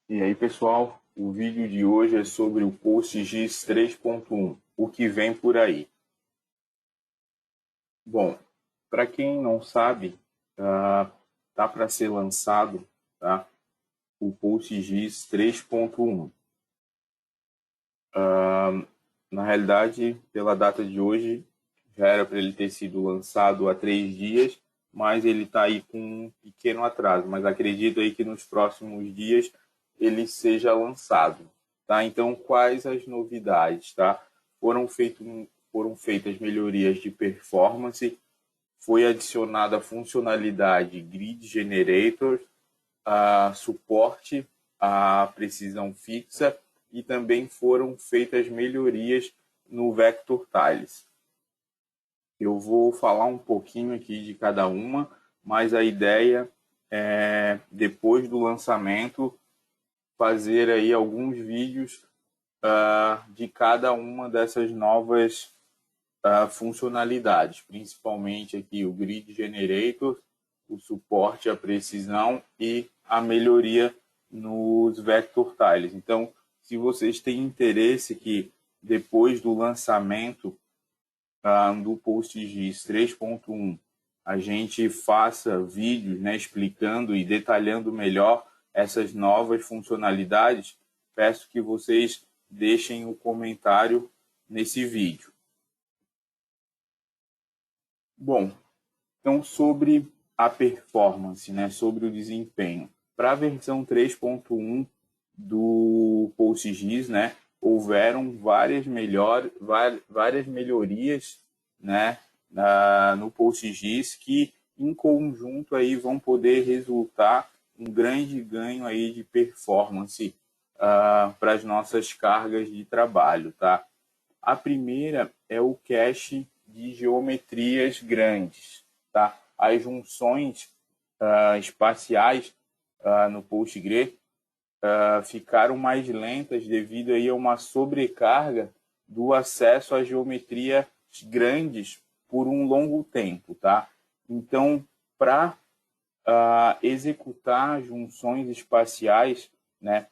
E aí, pessoal, o vídeo de hoje é sobre o PostGIS 3.1, o que vem por aí. Bom, para quem não sabe, tá para ser lançado, tá, o PostGIS 3.1. Na realidade, pela data de hoje, já era para ele ter sido lançado há 3 dias, mas ele está aí com um pequeno atraso. Mas acredito aí que nos próximos dias ele seja lançado. Tá? Então, quais as novidades? Tá? Foram feitas melhorias de performance, foi adicionada a funcionalidade Grid Generator, a suporte à precisão fixa e também foram feitas melhorias no Vector Tiles. Eu vou falar um pouquinho aqui de cada uma, mas a ideia é, depois do lançamento, fazer aí alguns vídeos de cada uma dessas novas funcionalidades, principalmente aqui o Grid Generator, o suporte à precisão e a melhoria nos Vector Tiles. Então, se vocês têm interesse que depois do lançamento do PostGIS 3.1 a gente faça vídeos, né, explicando e detalhando melhor essas novas funcionalidades, peço que vocês deixem o comentário nesse vídeo. Bom, então sobre a performance, né, sobre o desempenho. Para a versão 3.1 do PostGIS, né, houveram várias melhorias, né, no PostGIS que em conjunto aí vão poder resultar um grande ganho aí de performance para as nossas cargas de trabalho, tá? A primeira é o cache de geometrias grandes, tá? As junções espaciais no PostgreSQL ficaram mais lentas devido aí a uma sobrecarga do acesso a geometrias grandes por um longo tempo, tá? Então, para executar junções espaciais, né,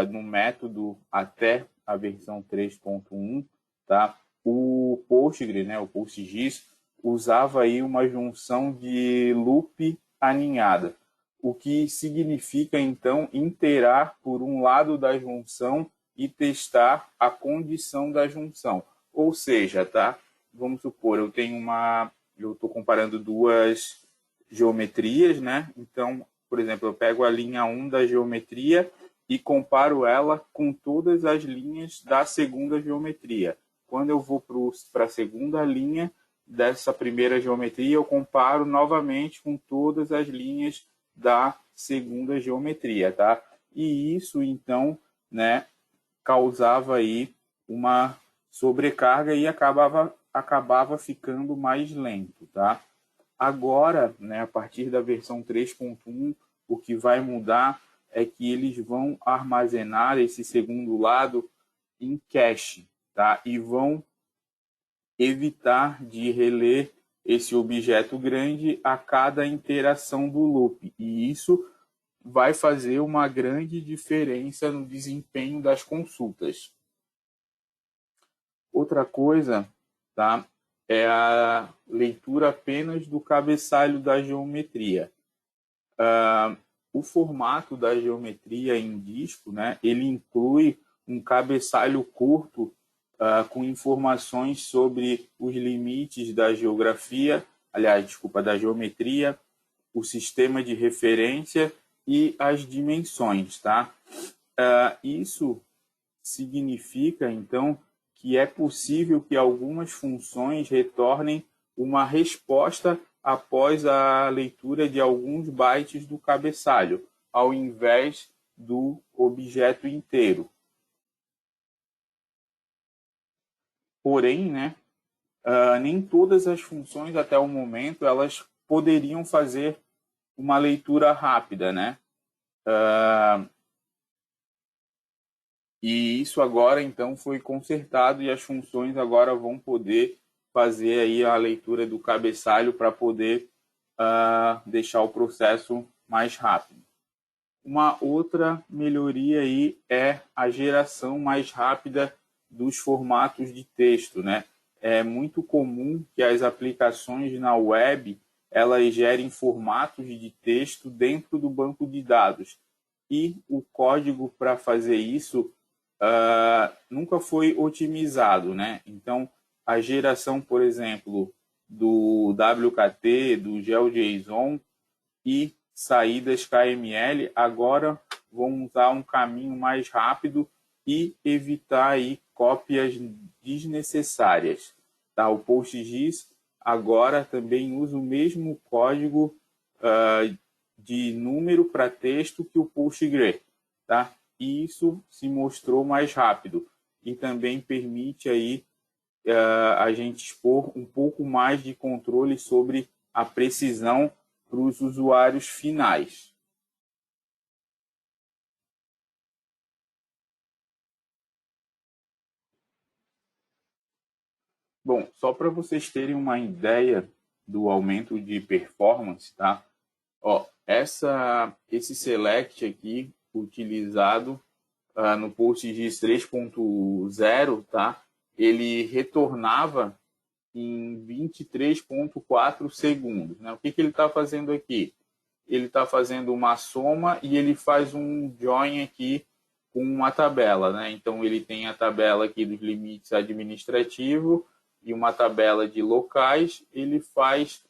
no método até a versão 3.1, tá? O Postgre, né, o PostGIS, usava aí uma junção de loop aninhada, o que significa, então, interar por um lado da junção e testar a condição da junção. Ou seja, tá? Vamos supor, eu estou comparando duas geometrias, né? Então, por exemplo, eu pego a linha 1 da geometria e comparo ela com todas as linhas da segunda geometria. Quando eu vou para a segunda linha dessa primeira geometria, eu comparo novamente com todas as linhas da segunda geometria, tá? E isso, então, né, causava aí uma sobrecarga e acabava ficando mais lento, tá? Agora, né, a partir da versão 3.1, o que vai mudar é que eles vão armazenar esse segundo lado em cache, tá? E vão evitar de reler esse objeto grande a cada interação do loop. E isso vai fazer uma grande diferença no desempenho das consultas. Outra coisa, tá, é a leitura apenas do cabeçalho da geometria. O formato da geometria em disco, né, ele inclui um cabeçalho curto com informações sobre os limites da geografia, da geometria, o sistema de referência e as dimensões, tá? Isso significa, então, que é possível que algumas funções retornem uma resposta após a leitura de alguns bytes do cabeçalho, ao invés do objeto inteiro. Porém, né, nem todas as funções até o momento elas poderiam fazer uma leitura rápida, né? E isso agora, então, foi consertado e as funções agora vão poder fazer aí a leitura do cabeçalho para poder deixar o processo mais rápido. Uma outra melhoria aí é a geração mais rápida dos formatos de texto, né? É muito comum que as aplicações na web elas gerem formatos de texto dentro do banco de dados. E o código para fazer isso nunca foi otimizado, né? Então, a geração, por exemplo, do WKT, do GeoJSON e saídas KML agora vão usar um caminho mais rápido e evitar aí cópias desnecessárias. Tá? O PostGIS agora também usa o mesmo código de número para texto que o Postgre, tá? E isso se mostrou mais rápido e também permite aí a gente expor um pouco mais de controle sobre a precisão para os usuários finais. Bom, só para vocês terem uma ideia do aumento de performance, tá? Ó, esse select aqui utilizado no PostGIS 3.0, tá? Ele retornava em 23,4 segundos. Né? O que ele está fazendo aqui? Ele está fazendo uma soma e ele faz um join aqui com uma tabela. Né? Então, ele tem a tabela aqui dos limites administrativos e uma tabela de locais. Ele faz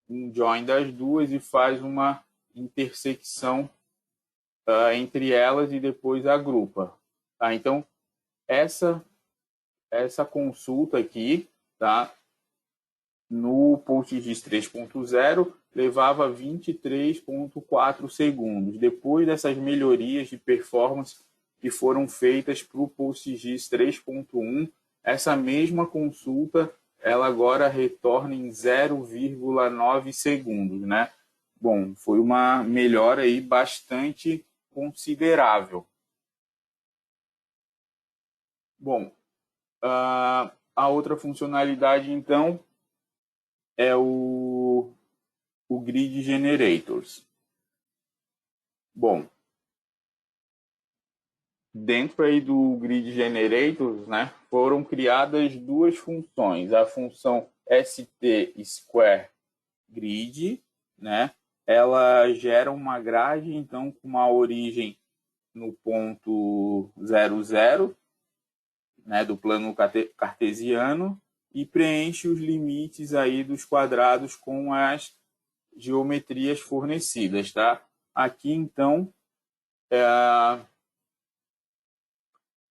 um join das duas e faz uma intersecção entre elas e depois agrupa. Tá? Então, essa consulta aqui, tá? No PostGIS 3.0 levava 23,4 segundos. Depois dessas melhorias de performance que foram feitas para o PostGIS 3.1, essa mesma consulta ela agora retorna em 0,9 segundos, né? Bom, foi uma melhora aí bastante considerável. Bom, a outra funcionalidade, então, é o Grid Generators. Bom, dentro aí do Grid Generators, né, foram criadas duas funções. A função ST Square Grid, né, ela gera uma grade, então, com uma origem no ponto 00, né, do plano cartesiano, e preenche os limites aí dos quadrados com as geometrias fornecidas, tá? Aqui, então,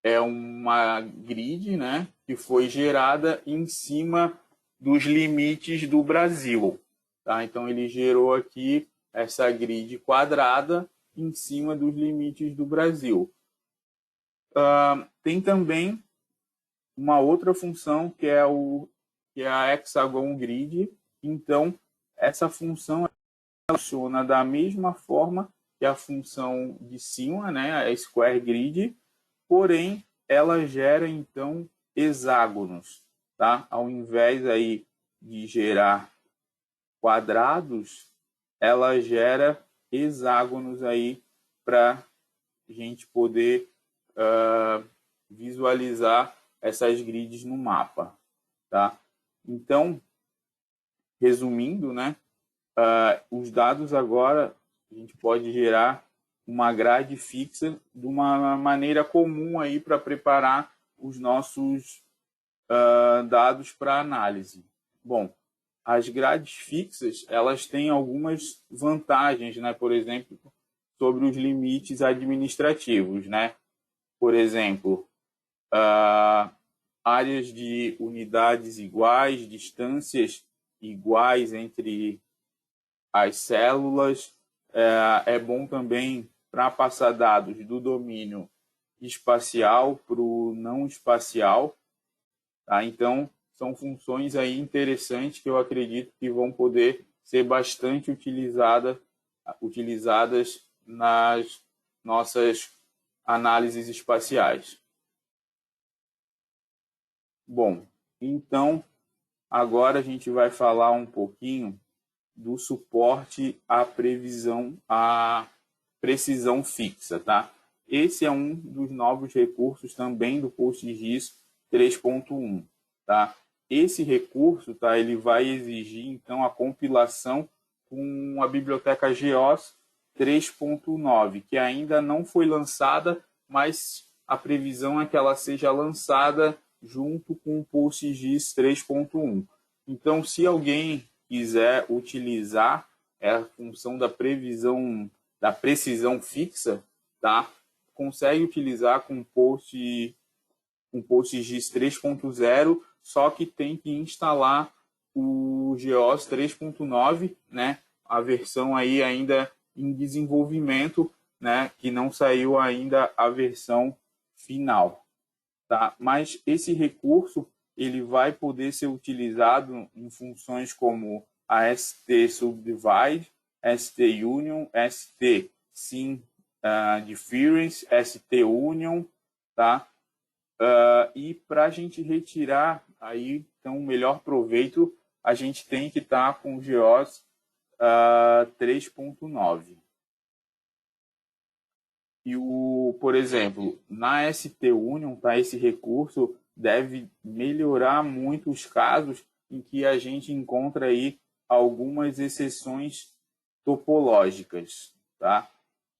é uma grid, né, que foi gerada em cima dos limites do Brasil, tá? Então, ele gerou aqui essa grid quadrada em cima dos limites do Brasil. Tem também uma outra função que é a Hexagon Grid. Então, essa função funciona da mesma forma que a função de cima, né, a Square Grid, porém ela gera então hexágonos, tá? Ao invés aí de gerar quadrados, ela gera hexágonos aí para a gente poder visualizar essas grids no mapa, tá? Então, resumindo, né, os dados agora a gente pode gerar uma grade fixa de uma maneira comum aí para preparar os nossos dados para análise. Bom, as grades fixas elas têm algumas vantagens, né? Por exemplo, sobre os limites administrativos, né? Por exemplo, áreas de unidades iguais, distâncias iguais entre as células. É bom também para passar dados do domínio espacial para o não espacial. Tá? Então, são funções aí interessantes que eu acredito que vão poder ser bastante utilizadas nas nossas análises espaciais. Bom, então agora a gente vai falar um pouquinho do suporte à precisão fixa, tá? Esse é um dos novos recursos também do PostGIS 3.1, tá? Esse recurso, tá, ele vai exigir então a compilação com a biblioteca GEOS 3.9, que ainda não foi lançada, mas a previsão é que ela seja lançada junto com o PostGIS 3.1. Então, se alguém quiser utilizar a função da precisão fixa, tá? Consegue utilizar com PostGIS 3.0, só que tem que instalar o GEOS 3.9, né? A versão aí ainda em desenvolvimento, né? Que não saiu ainda a versão final, tá? Mas esse recurso ele vai poder ser utilizado em funções como a ST Subdivide, ST Union, ST Sim Difference, ST Union, tá? E para a gente retirar aí então o melhor proveito, a gente tem que estar com o GEOS 3.9. E por exemplo, na ST Union, tá, esse recurso deve melhorar muito os casos em que a gente encontra aí algumas exceções topológicas, tá?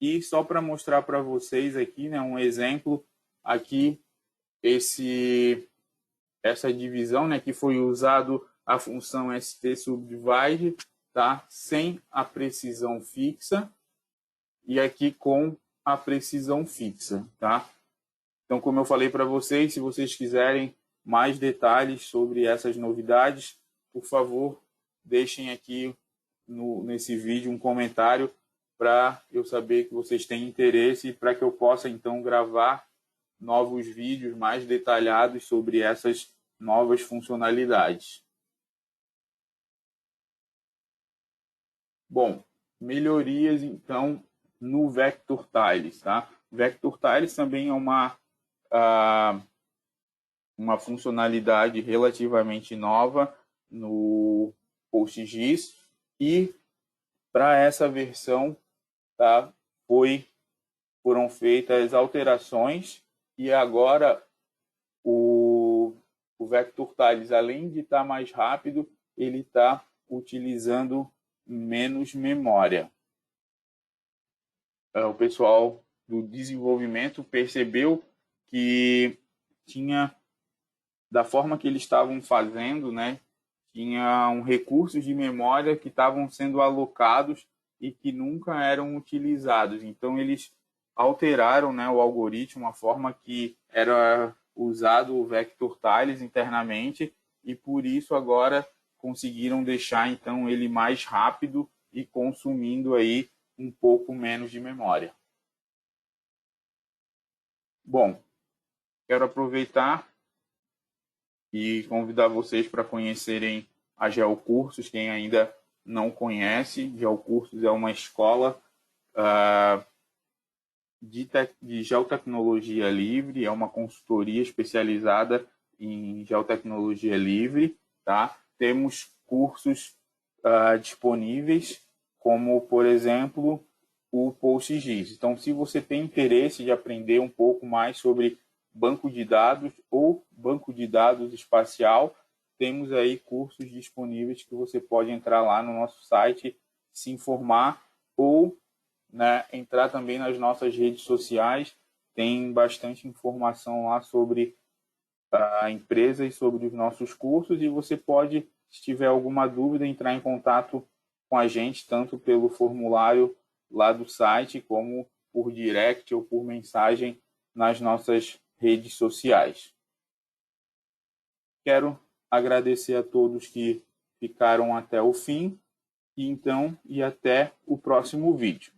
E só para mostrar para vocês aqui, né, um exemplo aqui, essa divisão, né, que foi usado a função ST Subdivide, tá, sem a precisão fixa, e aqui com a precisão fixa, tá? Então, como eu falei para vocês, se vocês quiserem mais detalhes sobre essas novidades, por favor, deixem aqui nesse vídeo um comentário para eu saber que vocês têm interesse e para que eu possa, então, gravar novos vídeos mais detalhados sobre essas novas funcionalidades. Bom, melhorias, então, no Vector Tiles, tá? Vector Tiles também é uma funcionalidade relativamente nova no PostGIS, e para essa versão, tá, foram feitas alterações, e agora o Vector Tiles, além de estar mais rápido, ele está utilizando menos memória. O pessoal do desenvolvimento percebeu que da forma que eles estavam fazendo, né, tinha recursos de memória que estavam sendo alocados e que nunca eram utilizados. Então, eles alteraram, né, o algoritmo, a forma que era usado o Vector Tiles internamente, e por isso agora conseguiram deixar então ele mais rápido e consumindo aí um pouco menos de memória. Bom, quero aproveitar e convidar vocês para conhecerem a Geocursos, quem ainda não conhece. Geocursos é uma escola de geotecnologia livre, é uma consultoria especializada em geotecnologia livre, tá? Temos cursos disponíveis, como, por exemplo, o PostGIS. Então, se você tem interesse de aprender um pouco mais sobre banco de dados ou banco de dados espacial, temos aí cursos disponíveis que você pode entrar lá no nosso site, se informar, ou, né, entrar também nas nossas redes sociais. Tem bastante informação lá sobre a empresa e sobre os nossos cursos, e você pode, se tiver alguma dúvida, entrar em contato com a gente, tanto pelo formulário lá do site, como por direct ou por mensagem nas nossas redes sociais. Quero agradecer a todos que ficaram até o fim, e até o próximo vídeo.